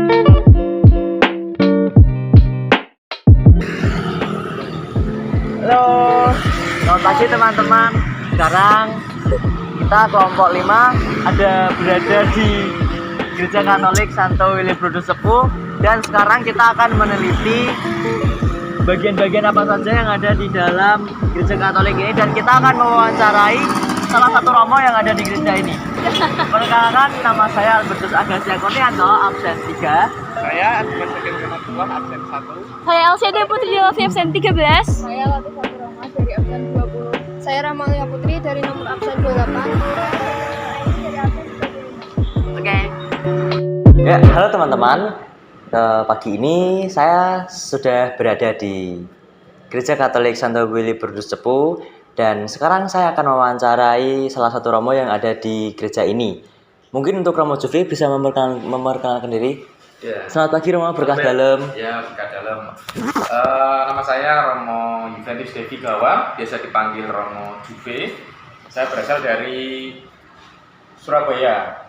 Halo, selamat pagi teman-teman. Sekarang kita kelompok 5 berada di Gereja Katolik Santo Willibrordus Sepuh. Dan sekarang kita akan meneliti bagian-bagian apa saja yang ada di dalam Gereja Katolik ini. Dan kita akan mewawancarai salah satu romo yang ada di gereja ini. Perkenalkan, nama saya Albertus Agasya Kurnianto, absen 3. Saya Adimas Sekin Kenatua, absen 1. Saya LCD Putri Jovi absen 13. Saya Latifah Rama dari absen 20. Saya Ramalia Putri dari nomor absen 28. Oke. Ya, halo teman-teman. Pagi ini saya sudah berada di Gereja Katolik Santo Willibrordus Sepuh dan sekarang saya akan mewawancarai salah satu romo yang ada di gereja ini. Mungkin untuk Romo Jufri bisa memperkenalkan diri. Ya. Selamat pagi Romo, berkah dalam. Ya, berkah dalam. Nama saya Romo Juventus Devi Gawa, biasa dipanggil Romo Juve. Saya berasal dari Surabaya,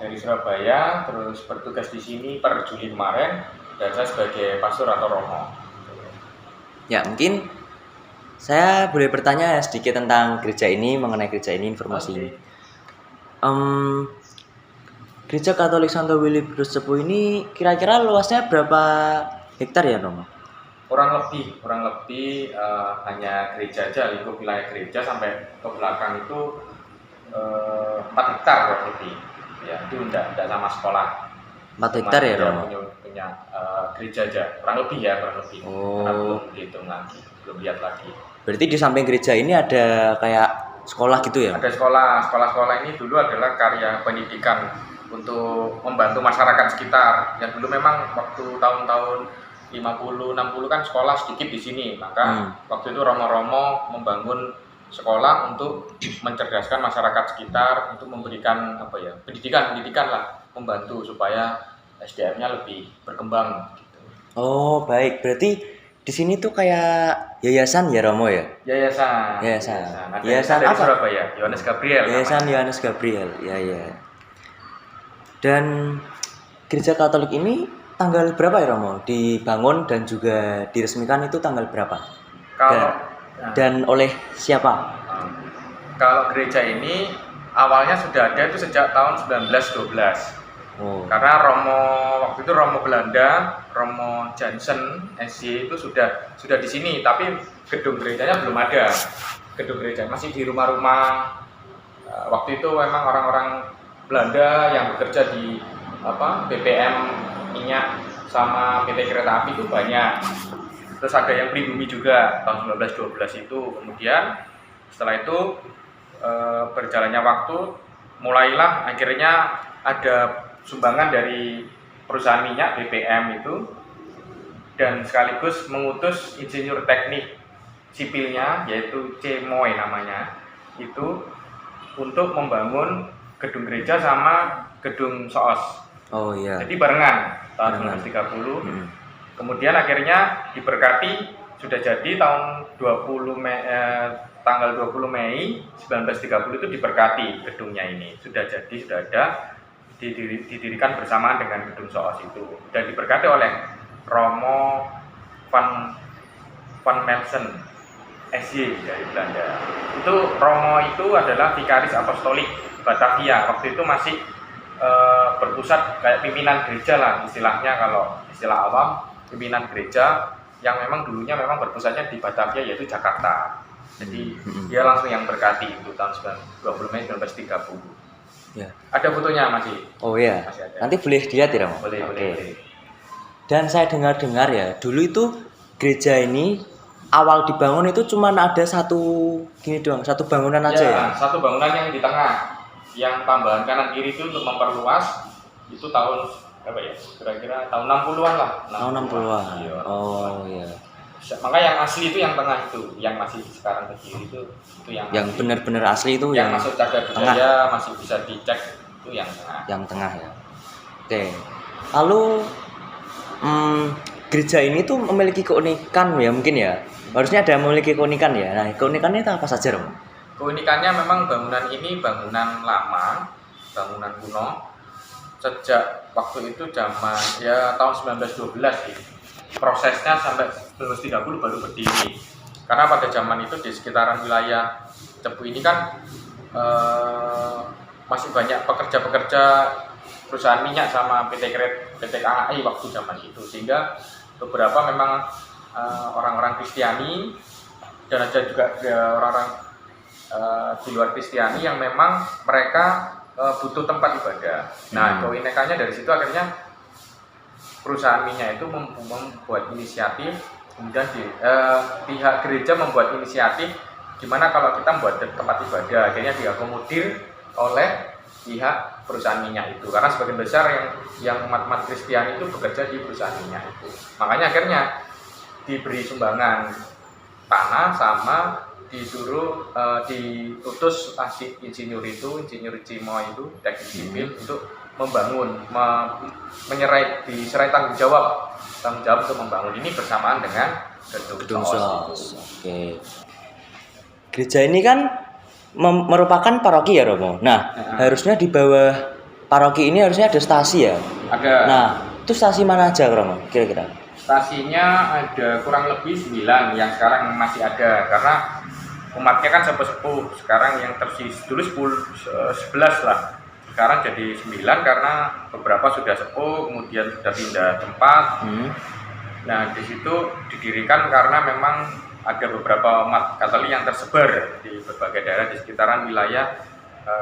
terus bertugas di sini per Juli kemarin, dan saya sebagai pastor atau romo. Ya, mungkin saya boleh bertanya sedikit tentang gereja ini, mengenai gereja ini, informasi ini. Gereja Katolik Santo Willibrordus Sepuh ini kira-kira luasnya berapa hektar ya, Romo? Kurang lebih hanya gereja aja, lingkup wilayah gereja sampai ke belakang itu 4 hektar kurang lebih. Ya, itu enggak sama sekolah. 4 hektar ya, Romo? Punya gereja aja, kurang lebih. Oh. Karena belum dihitung lagi, belum lihat lagi. Berarti di samping gereja ini ada kayak sekolah gitu ya? Ada sekolah ini dulu adalah karya pendidikan untuk membantu masyarakat sekitar. Yang dulu memang waktu tahun-tahun 50-60 kan sekolah sedikit di sini, maka waktu itu romo-romo membangun sekolah untuk mencerdaskan masyarakat sekitar, untuk memberikan pendidikan lah, membantu supaya SDM-nya lebih berkembang. Oh baik, berarti di sini tuh kayak yayasan ya, Romo ya? Yayasan Yayasan dari apa? Surabaya, Yohanes Gabriel. Yayasan namanya. Yohanes Gabriel, ya. Dan gereja Katolik ini tanggal berapa ya, Romo? Dibangun dan juga diresmikan itu tanggal berapa? Dan oleh siapa? Kalau gereja ini awalnya sudah ada itu sejak tahun 1912. Oh. Karena waktu itu Romo Belanda, Romo Jansen SY itu sudah di sini, tapi gedung gerejanya belum ada. Gedung gereja masih di rumah-rumah. Waktu itu memang orang-orang Belanda yang bekerja di BPM minyak sama PT Kereta Api itu banyak. Terus ada yang pribumi juga tahun 1912 itu. Kemudian setelah itu berjalannya waktu, mulailah akhirnya ada sumbangan dari perusahaan minyak BPM itu, dan sekaligus mengutus insinyur teknik sipilnya yaitu C. Moy namanya itu untuk membangun gedung gereja sama gedung SOOS. Oh iya. Jadi barengan tahun 1930. Kemudian akhirnya diberkati, sudah jadi tahun tanggal 20 Mei 1930 itu diberkati gedungnya ini. Sudah ada, didirikan bersamaan dengan gedung SOOS itu, dan diberkati oleh Romo Van Melsen SY dari Belanda. Itu Romo itu adalah vikaris apostolik Batavia. Waktu itu masih berpusat kayak pimpinan gereja lah istilahnya, kalau istilah awam pimpinan gereja yang memang dulunya memang berpusatnya di Batavia yaitu Jakarta. Jadi dia langsung yang berkati itu tahun 20 Mei 1930. Ya. Ada fotonya masih. Oh iya. Masih ada. Nanti boleh dilihat ya, Romo? Boleh. Dan saya dengar ya, dulu itu gereja ini awal dibangun itu cuma ada satu bangunan aja ya? Satu bangunan yang di tengah. Yang tambahan kanan kiri itu untuk memperluas, itu tahun kira-kira tahun 60-an lah. Tahun 60-an. Iya. Oh iya. Maka yang asli itu yang tengah itu, yang masih sekarang ke kiri itu yang benar-benar asli itu yang masuk cagar budaya masih bisa dicek, itu yang tengah. Yang tengah ya. Oke. Lalu gereja ini tuh memiliki keunikan ya, mungkin ya. Harusnya ada memiliki keunikan ya. Nah, keunikannya itu apa saja, Romo? Keunikannya memang bangunan ini bangunan lama, bangunan kuno. sejak waktu itu zaman ya tahun 1912 sih. Prosesnya sampai 1930 baru berdiri. Karena pada zaman itu di sekitaran wilayah Cepu ini kan masih banyak pekerja-pekerja perusahaan minyak sama PT KAI waktu zaman itu, sehingga beberapa memang orang-orang Kristiani dan ada juga orang-orang di luar Kristiani yang memang mereka butuh tempat ibadah. Nah, keunikannya dari situ akhirnya perusahaan minyak itu membuat inisiatif, kemudian pihak gereja membuat inisiatif gimana kalau kita membuat tempat ibadah, akhirnya diakomodir oleh pihak perusahaan minyak itu, karena sebagian besar yang umat Kristiani itu bekerja di perusahaan minyak itu. Makanya akhirnya diberi sumbangan tanah sama disuruh diutus insinyur Cimo itu teknik sipil untuk membangun, diserai tanggung jawab untuk membangun ini bersamaan dengan gedung SOS. Oke. Gereja ini kan merupakan paroki ya Romo. Nah, harusnya di bawah paroki ini harusnya ada stasi ya. Ada. Nah, itu stasi mana aja Romo kira-kira? Stasinya ada kurang lebih 9 yang sekarang masih ada, karena umatnya kan sepuh-sepuh. Sekarang yang tersisa dulu 11 lah. Sekarang jadi 9 karena beberapa sudah sepuh, kemudian sudah pindah tempat. Nah, di situ didirikan karena memang ada beberapa umat Katolik yang tersebar di berbagai daerah di sekitaran wilayah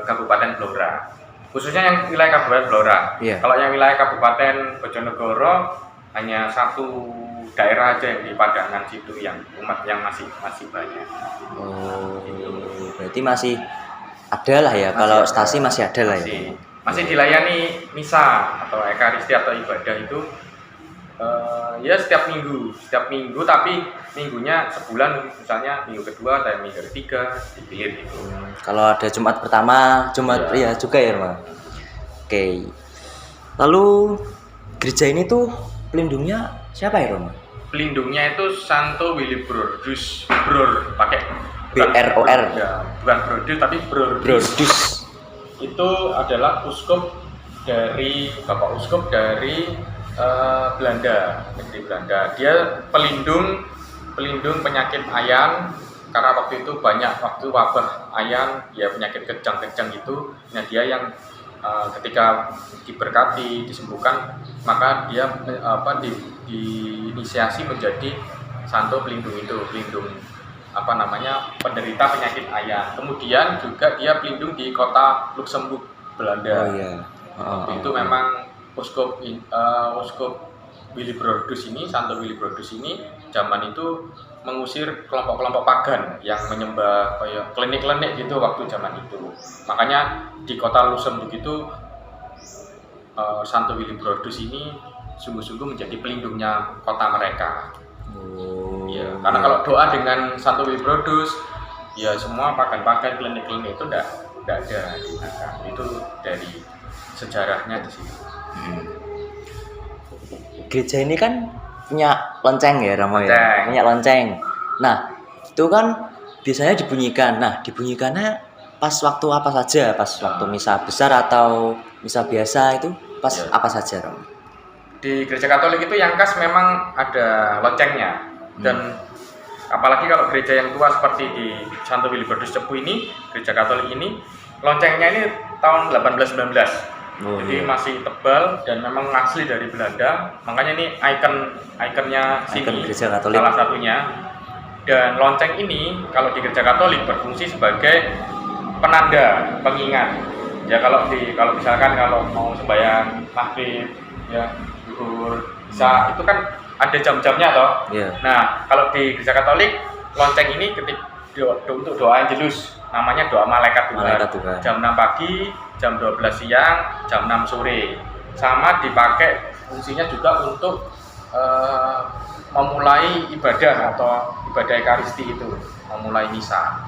Kabupaten Blora. Khususnya yang wilayah Kabupaten Blora. Yeah. Kalau yang wilayah Kabupaten Bojonegoro hanya satu daerah aja yang di Padangan situ yang umat yang masih banyak. Oh, berarti masih ada lah ya, kalau stasi masih ada lah ya. Masih dilayani misa atau ekaristi atau ibadah itu ya setiap minggu, tapi minggunya sebulan, misalnya minggu kedua atau minggu ketiga dipilih gitu. Kalau ada Jumat pertama, Jumat ya juga ya Romo. Oke. Lalu gereja ini tuh pelindungnya siapa ya Romo? Pelindungnya itu Santo Willibrordus, pakai BROR. Ya, bukan Brodus tapi Brodus. Itu adalah Bapak Uskup dari Belanda, negeri Belanda. Dia pelindung penyakit ayan, karena waktu itu banyak wabah ayan, ya penyakit kejang-kejang itu. Nah, dia yang ketika diberkati, disembuhkan, maka dia diinisiasi menjadi santo pelindung penderita penyakit ayan. Kemudian juga dia pelindung di kota Luxembourg, Belanda. Oh iya. Itu memang Uskup Willibrordus ini, Santo Willibrordus ini zaman itu mengusir kelompok-kelompok pagan yang menyembah klinik-klinik gitu waktu zaman itu. Makanya di kota Luxembourg itu Santo Willibrordus ini sungguh-sungguh menjadi pelindungnya kota mereka. Ya, karena kalau doa dengan Santo Willibrordus, ya semua pagan-pagan klinik-klinik itu tidak ada. Itu dari sejarahnya di sini. Gereja ini kan punya lonceng ya Romo ya, punya lonceng. Nah, itu kan biasanya dibunyikan. Nah, dibunyikannya pas waktu apa saja? Pas waktu misa besar atau misa biasa itu pas apa saja Romo? Di gereja Katolik itu yang khas memang ada loncengnya. Dan apalagi kalau gereja yang tua seperti di Santo Willibrordus Cepu ini, gereja Katolik ini, loncengnya ini tahun 1819. Jadi masih tebal dan memang asli dari Belanda. Makanya ini ikonnya sini salah satunya. Dan lonceng ini kalau di gereja Katolik berfungsi sebagai penanda, pengingat. Ya kalau misalkan kalau mau sembahyang maghrib, ya zuhur, isya, itu kan ada jam-jamnya toh. Yeah. Nah, kalau di gereja Katolik lonceng ini untuk doa angelus, namanya doa malaikat Tuhan. Jam 6 pagi, jam 12 siang, jam 6 sore. Sama dipakai fungsinya juga untuk memulai ibadah atau ibadah ekaristi itu, memulai misa.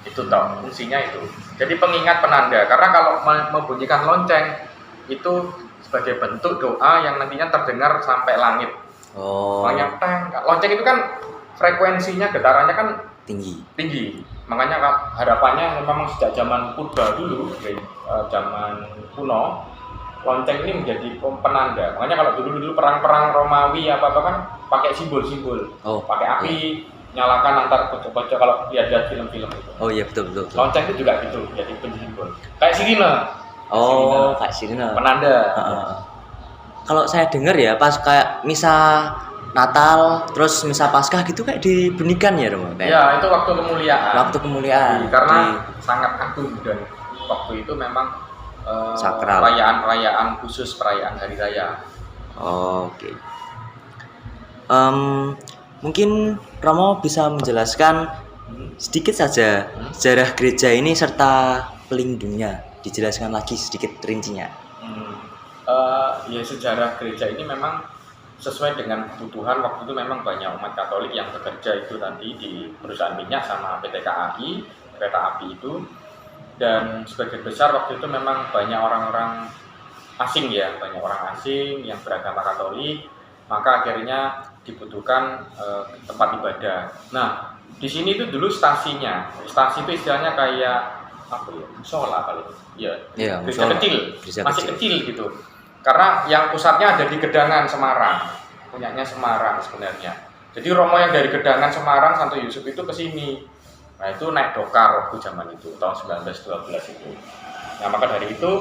Itu toh fungsinya itu. Jadi pengingat, penanda. Karena kalau membunyikan lonceng itu sebagai bentuk doa yang nantinya terdengar sampai langit. Makanya lonceng itu kan frekuensinya, getarannya kan tinggi. Makanya harapannya memang sejak zaman purba dulu, zaman kuno, lonceng ini menjadi penanda. Makanya kalau dulu perang-perang Romawi apa-apa kan pakai simbol-simbol. Oh, Pakai api, nyalakan antar pojok-pojok kalau lihat-lihat film-film itu. Oh iya betul. Lonceng itu juga gitu, jadi pensimbol. Kayak sirine. Oh, kayak sirine. Penanda. Kalau saya dengar ya pas kayak misa Natal terus misa Paskah gitu kayak dibunyikan ya Romo. Ya, itu waktu kemuliaan. Waktu kemuliaan. Karena sangat agung dan waktu itu memang sakral. Perayaan khusus, perayaan hari raya. Oke. Mungkin Romo bisa menjelaskan sedikit saja sejarah gereja ini serta pelindungnya. Dijelaskan lagi sedikit rincinya. Ya sejarah gereja ini memang sesuai dengan kebutuhan. Waktu itu memang banyak umat Katolik yang bekerja itu nanti di perusahaan minyak sama PT KAI, kereta api itu. Dan sebagian besar waktu itu memang banyak orang-orang asing ya, banyak orang asing yang beragama Katolik, maka akhirnya dibutuhkan tempat ibadah. Nah, di sini itu dulu stasinya. Stasi itu istilahnya kayak apa ya? Musola kali ya. Iya, Gereja musola. kecil, Gereja masih kecil. kecil gitu. Karena yang pusatnya ada di Gedangan Semarang, punyanya Semarang sebenarnya. Jadi Romo yang dari Gedangan Semarang Santo Yusuf itu ke sini. Nah itu naik dokar waktu zaman itu tahun 1912 itu. Nah maka dari itu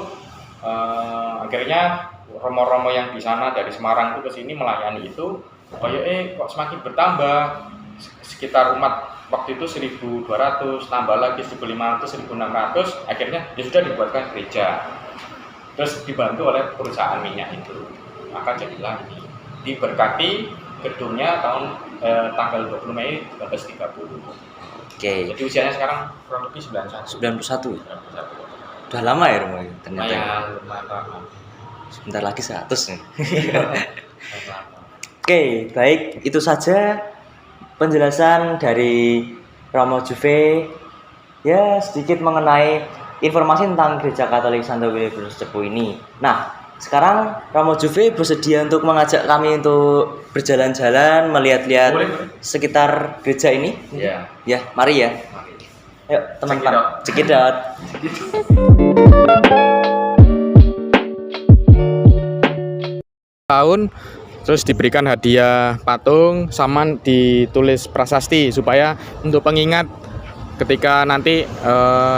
akhirnya Romo-Romo yang di sana dari Semarang itu ke sini melayani itu. Kok semakin bertambah, sekitar umat waktu itu 1.200, tambah lagi 1.500, 1.600, akhirnya ya sudah dibuatkan gereja. Terus dibantu oleh perusahaan minyak itu, maka jadilah ini diberkati gedungnya tanggal 20 Mei 1930. Oke. Jadi usianya sekarang kurang lebih 91. 91. Udah lama ya Romo ternyata. Lumayan lama. Sebentar lagi 100 nih. Oke, baik, itu saja penjelasan dari Romo Juve ya sedikit mengenai informasi tentang Gereja Katolik Santo Willibrordus Cepu ini. Nah, sekarang Romo Juve bersedia untuk mengajak kami untuk berjalan-jalan melihat-lihat Boleh. sekitar gereja ini. Iya. Ya, mari ya. Yuk, teman-teman, cekidot. Tahun terus diberikan hadiah patung sama ditulis prasasti supaya untuk pengingat ketika nanti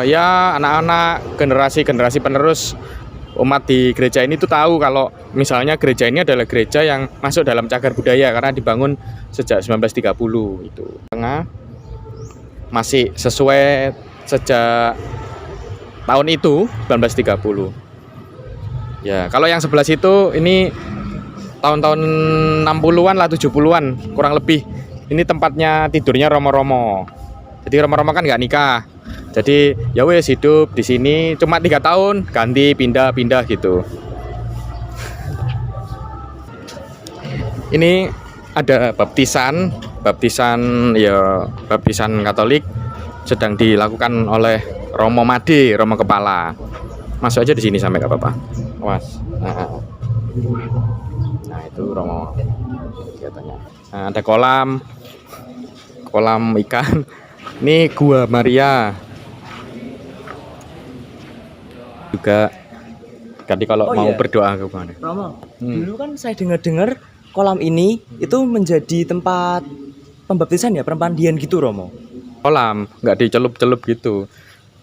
ya anak-anak generasi penerus umat di gereja ini tuh tahu kalau misalnya gereja ini adalah gereja yang masuk dalam cagar budaya karena dibangun sejak 1930 itu. Tengah masih sesuai sejak tahun itu 1930. Ya, kalau yang sebelah situ ini tahun-tahun 60-an lah 70-an kurang lebih. Ini tempatnya tidurnya Romo-Romo. Jadi Romo-Romo kan nggak nikah. Jadi ya wes hidup di sini cuma 3 tahun ganti pindah-pindah gitu. Ini ada baptisan Katolik sedang dilakukan oleh Romo Made, Romo Kepala. Masuk aja di sini sampai nggak apa-apa. Awas. Nah itu Romo kegiatannya. Nah, ada kolam ikan. Ini Gua Maria. Juga tadi kalau mau berdoa ke mana? Romo, dulu kan saya dengar kolam ini itu menjadi tempat pembaptisan ya, permandian gitu Romo. Kolam, nggak dicelup-celup gitu.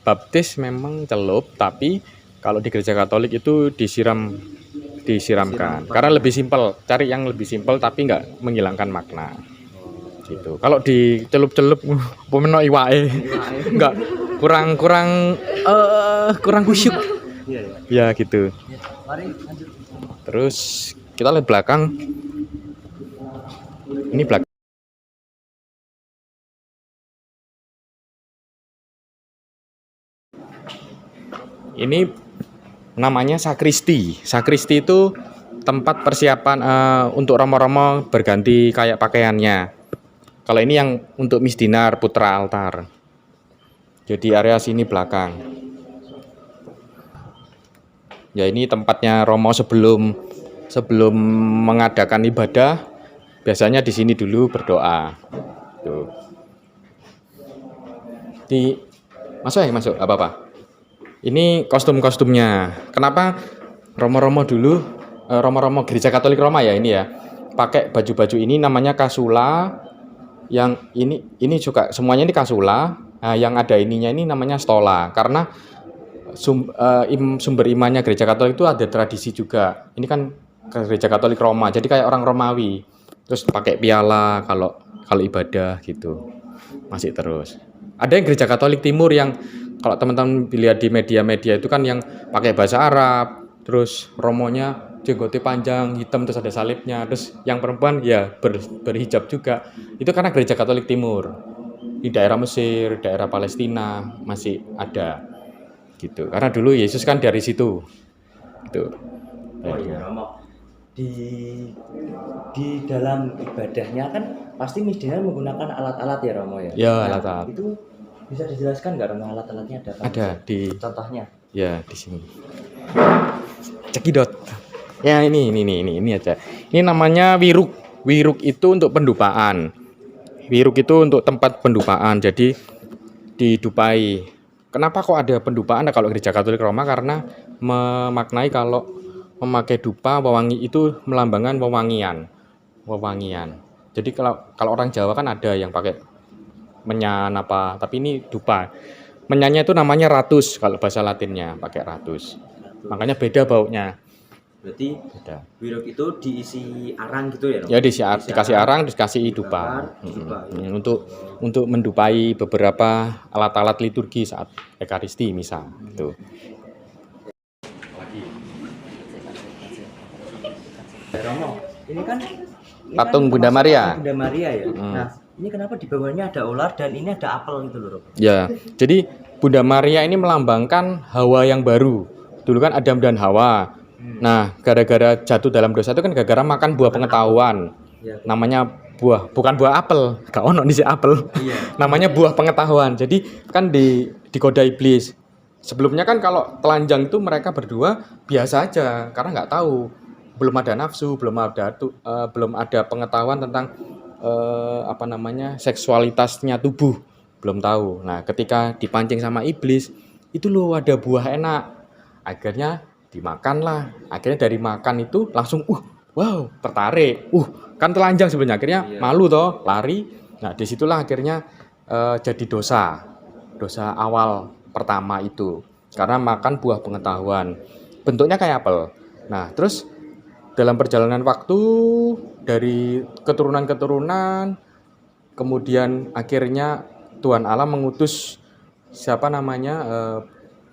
Baptis memang celup, tapi kalau di gereja Katolik itu disiramkan. Karena lebih simpel, cari yang lebih simpel tapi nggak menghilangkan makna. Gitu. Kalau dicelup-celup, pemeno iwae, nggak kurang kusyuk. Ya gitu. Mari lanjut. Terus kita lihat belakang. Ini belakang. Ini namanya sakristi. Sakristi itu tempat persiapan untuk romo-romo berganti kayak pakaiannya. Kalau ini yang untuk misdinar putra altar. Jadi area sini belakang. Ya ini tempatnya romo sebelum mengadakan ibadah. Biasanya di sini dulu berdoa. Tuh. Masuk, apa-apa. Ini kostum-kostumnya. Kenapa Romo-romo dulu, romo-romo gereja Katolik Roma ya ini ya, pakai baju-baju ini namanya kasula. Yang ini juga semuanya ini kasula. Nah, yang ada ininya ini namanya stola karena sumber imannya gereja Katolik itu ada tradisi juga. Ini kan gereja Katolik Roma, jadi kayak orang Romawi. Terus pakai piala kalau ibadah gitu. Masih terus. Ada yang gereja Katolik Timur yang kalau teman-teman lihat di media-media itu kan yang pakai bahasa Arab, terus romonya jenggotnya panjang, hitam, terus ada salibnya, terus yang perempuan ya berhijab juga. Itu karena gereja Katolik Timur. Di daerah Mesir, daerah Palestina masih ada gitu. Karena dulu Yesus kan dari situ. Gitu. Oh iya Romo. Di dalam ibadahnya kan pasti misdinya menggunakan alat-alat ya Romo ya. Ya, alat-alat. Itu bisa dijelaskan nggak Romo alat-alatnya ada apa? Ada di Contohnya. ya di sini. Cekidot. Ya ini aja. Ini namanya wiruk. Wiruk itu untuk pendupaan. Wiruk itu untuk tempat pendupaan. Jadi didupai. Kenapa kok ada pendupaan kalau gereja Katolik Roma? Karena memaknai kalau memakai dupa wewangi itu melambangkan wewangian. Jadi kalau orang Jawa kan ada yang pakai menyan apa, tapi ini dupa. Menyannya itu namanya ratus kalau bahasa Latinnya, pakai ratus. Makanya beda baunya. Berarti Beda. wiruk itu diisi arang gitu ya Romo? Ya dikasih arang, dikasih dupa. Untuk mendupai beberapa alat-alat liturgi saat Ekaristi misal gitu. Romo, ini kan Patung Bunda Maria. Bunda Maria ya. Nah, ini kenapa di bawahnya ada ular dan ini ada apel gitu loh, Romo? Ya, jadi Bunda Maria ini melambangkan Hawa yang baru. Dulu kan Adam dan Hawa. Nah, gara-gara jatuh dalam dosa itu kan gara-gara makan buah pengetahuan. Ya. Namanya bukan buah apel. Gak ono nih si apel. Iya. Namanya buah pengetahuan. Jadi kan digoda iblis. Sebelumnya kan kalau telanjang itu mereka berdua biasa aja karena nggak tahu, belum ada nafsu, belum ada pengetahuan tentang seksualitasnya tubuh, belum tahu. Nah, ketika dipancing sama iblis, itu loh ada buah enak. Akhirnya dimakanlah. Akhirnya dari makan itu langsung wow, tertarik. Kan telanjang sebenarnya. Akhirnya malu toh, lari. Nah, disitulah akhirnya jadi dosa awal pertama itu karena makan buah pengetahuan, bentuknya kayak apel. Nah, terus dalam perjalanan waktu dari keturunan kemudian akhirnya Tuhan Allah mengutus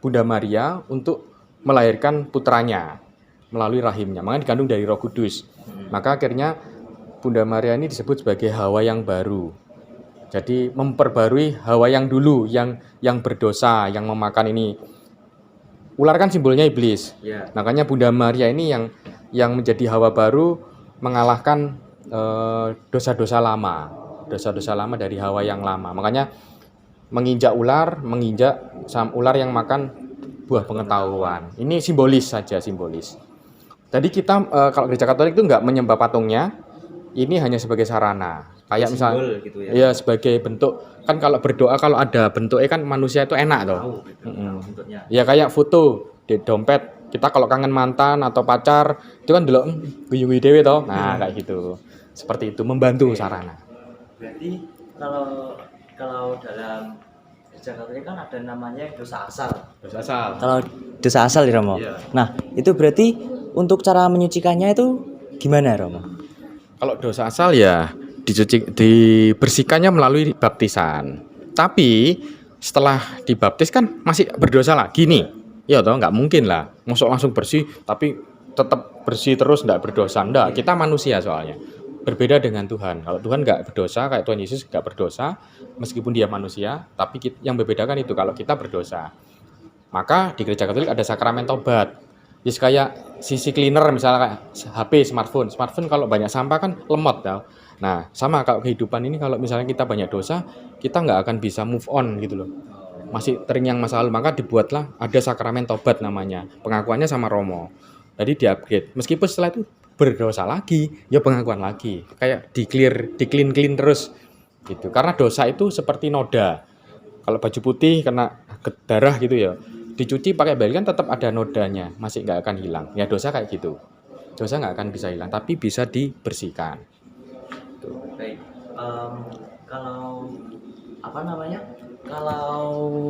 Bunda Maria untuk melahirkan putranya melalui rahimnya, makanya dikandung dari Roh Kudus. Maka akhirnya Bunda Maria ini disebut sebagai Hawa yang baru. Jadi memperbarui Hawa yang dulu, yang berdosa, yang memakan ini. Ular kan simbolnya iblis. Ya. Makanya Bunda Maria ini yang menjadi Hawa baru, mengalahkan dosa-dosa lama dari Hawa yang lama. Makanya menginjak ular yang makan buah pengetahuan. Ini simbolis. Tadi kita kalau gereja Katolik itu nggak menyembah patungnya, ini hanya sebagai sarana. Kayak misalnya, gitu ya. ya sebagai bentuk kan kalau berdoa kalau ada bentuknya kan manusia itu enak toh. Tahu bentuknya. Ya kayak foto di dompet kita kalau kangen mantan atau pacar itu kan delok guyu-guyu dewe toh. Nah, kayak gitu. Seperti itu membantu sarana. Berarti kalau dalam gereja Katolik kan ada namanya dosa asal. Dosa asal. Kalau dosa asal ya Romo. Iya. Nah, itu berarti untuk cara menyucikannya itu gimana Romo? Kalau dosa asal ya dibersihkannya melalui baptisan. Tapi setelah dibaptis kan masih berdosa lagi nih. Ya toh nggak mungkin lah. Masuk langsung bersih tapi tetap bersih terus nggak berdosa. Nggak, kita manusia soalnya. Berbeda dengan Tuhan. Kalau Tuhan nggak berdosa, kayak Tuhan Yesus nggak berdosa, meskipun dia manusia, tapi yang membedakan itu kalau kita berdosa. Maka di gereja Katolik ada sakramen tobat. Jadi kayak sisi cleaner misalnya kayak HP, smartphone kalau banyak sampah kan lemot tau. Nah sama kalau kehidupan ini kalau misalnya kita banyak dosa, kita nggak akan bisa move on gitu loh. Masih terngiang masa lalu, maka dibuatlah ada sakramen tobat namanya. Pengakuannya sama Romo. Jadi di-upgrade. Meskipun setelah itu berdosa lagi, ya pengakuan lagi. Kayak di-clean terus gitu. Karena dosa itu seperti noda. Kalau baju putih kena darah gitu ya. dicuci pakai bali kan tetap ada nodanya, masih nggak akan hilang. Ya dosa kayak gitu, dosa nggak akan bisa hilang, tapi bisa dibersihkan. Baik. Kalau apa namanya? Kalau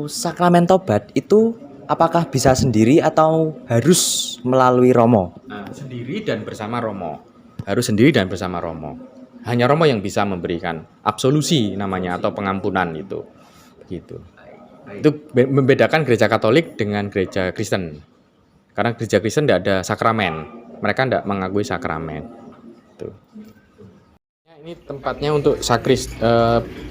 sakramen tobat itu apakah bisa sendiri atau harus melalui romo? Nah, sendiri dan bersama romo, harus sendiri dan bersama romo. Hanya romo yang bisa memberikan absolusi namanya atau pengampunan itu, begitu. Itu membedakan gereja Katolik dengan gereja Kristen. Karena gereja Kristen tidak ada sakramen, mereka tidak mengakui sakramen. Tuh. Ini tempatnya untuk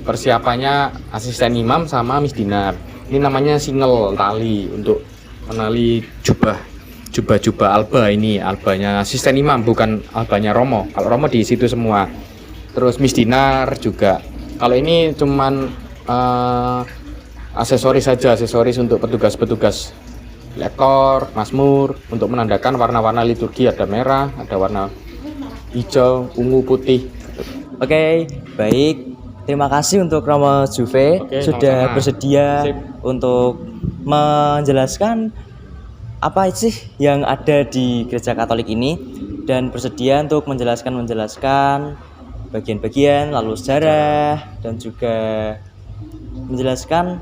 persiapannya asisten imam sama misdinar. Ini namanya single tali untuk menali jubah alba, ini albanya asisten imam bukan albanya romo. Kalau romo di situ semua. Terus misdinar juga. Kalau ini cuman aksesoris saja, aksesoris untuk petugas-petugas lektor, mazmur untuk menandakan warna-warna liturgi, ada merah, ada warna hijau, ungu, putih. Oke, baik. Terima kasih untuk Romo Juve sudah sama-sama. bersedia Sip. untuk menjelaskan apa sih yang ada di Gereja Katolik ini dan bersedia untuk menjelaskan bagian-bagian lalu sejarah dan juga menjelaskan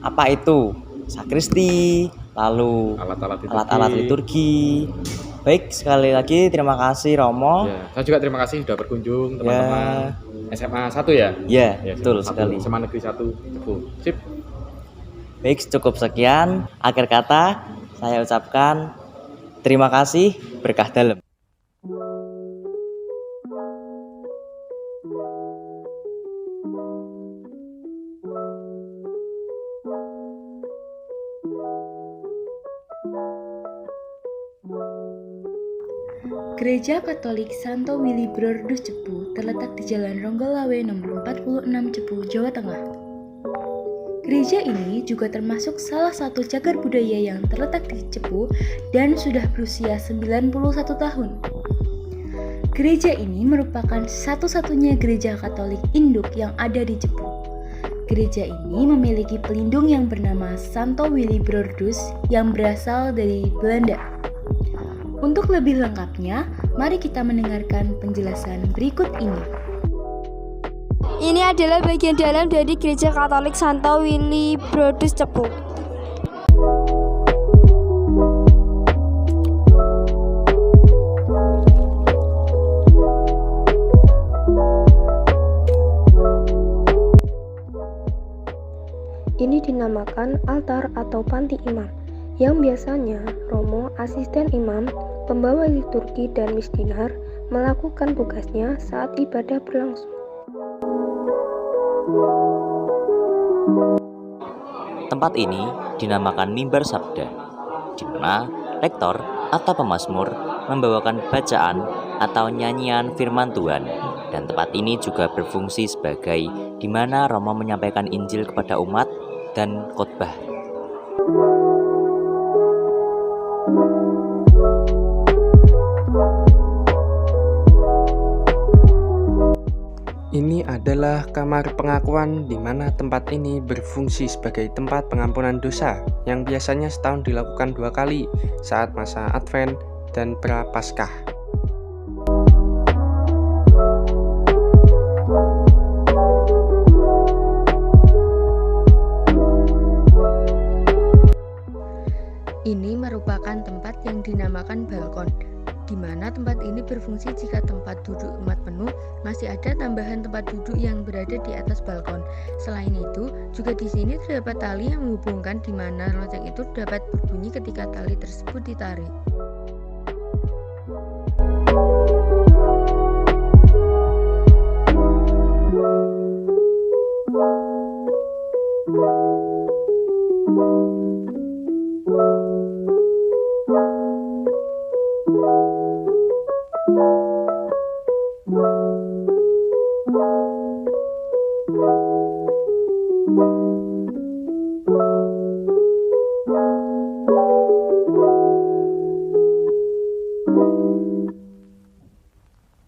apa itu sakristi, lalu alat-alat liturgi. Baik, sekali lagi terima kasih Romo. Ya, saya juga terima kasih sudah berkunjung teman-teman SMA 1 ya? Ya, Ya, betul SMA 1, sekali. SMA Negeri 1 Cepu. Sip. Baik, cukup sekian. Akhir kata, saya ucapkan terima kasih, berkah dalam. Gereja Katolik Santo Willy Brodus Cepu terletak di Jalan Ronggolawe nomor 46 Cepu, Jawa Tengah. Gereja ini juga termasuk salah satu cagar budaya yang terletak di Cepu dan sudah berusia 91 tahun. Gereja ini merupakan satu-satunya gereja Katolik induk yang ada di Cepu. Gereja ini memiliki pelindung yang bernama Santo Willy Brodus yang berasal dari Belanda. Untuk lebih lengkapnya, mari kita mendengarkan penjelasan berikut ini. Ini adalah bagian dalam dari Gereja Katolik Santo Willy Brodus Cepu. Ini dinamakan altar atau panti imam, yang biasanya romo, asisten imam, pembawa liturgi dan misdinar melakukan tugasnya saat ibadah berlangsung. Tempat ini dinamakan mimbar sabda, di mana rektor atau pemazmur membawakan bacaan atau nyanyian firman Tuhan, dan tempat ini juga berfungsi sebagai di mana romo menyampaikan Injil kepada umat dan khotbah. Ini adalah kamar pengakuan di mana tempat ini berfungsi sebagai tempat pengampunan dosa yang biasanya setahun dilakukan 2 kali saat masa Advent dan Prapaskah. Ini merupakan tempat yang dinamakan balkon, di mana tempat ini berfungsi jika tempat duduk umat penuh, masih ada tambahan tempat duduk yang berada di atas balkon. Selain itu, juga di sini terdapat tali yang menghubungkan di mana lonceng itu dapat berbunyi ketika tali tersebut ditarik.